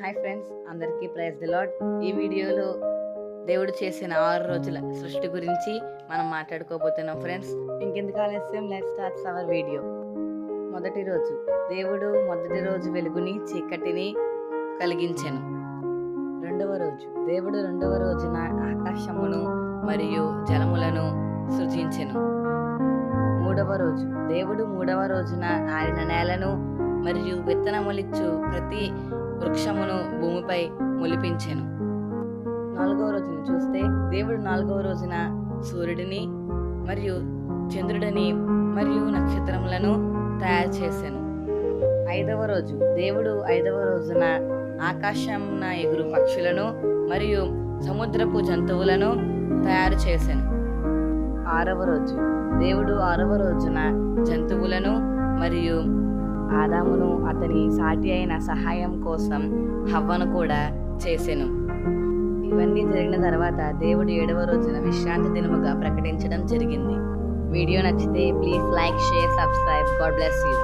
Hi friends, అందరికీ praise the lord. ఈ వీడియోలో దేవుడు చేసిన 6 రోజుల సృష్టి గురించి మనం మాట్లాడుకోబోతున్నాం ఫ్రెండ్స్. ఇంకెందుకు ఆలస్యం, లెట్స్ స్టార్ట్ అవర్ వీడియో. మొదటి రోజు, దేవుడు మొదటి రోజు వెలుగుని చీకటిని కలిగించెను. రెండవ రోజు, దేవుడు రెండవ రోజున ఆకాశమును మరియు జలములను సృజించెను. మూడవ రోజు, దేవుడు మూడవ రోజున ఆరిన నేలను మరియు విత్తనములిచ్చు ప్రతి వృక్షమును భూమిపై మొలిపించెను. నాలుగవ రోజును చూస్తే, దేవుడు నాలుగవ రోజున సూర్యుడిని మరియు చంద్రుడిని మరియు నక్షత్రములను తయారు చేసెను. ఐదవ రోజు, దేవుడు ఐదవ రోజున ఆకాశమున ఎగురు పక్షులను మరియు సముద్రపు జంతువులను తయారు చేసెను. ఆరవ రోజు, దేవుడు ఆరవ రోజున జంతువులను మరియు ఆదామును అతని సాటి అయిన సహాయం కోసం హవ్వను కూడా చేసెను. ఇవన్నీ జరిగిన తర్వాత దేవుడు 7వ రోజున విశ్రాంతి దినముగా ప్రకటించడం జరిగింది. వీడియో నచ్చితే please like, share, subscribe. God bless you.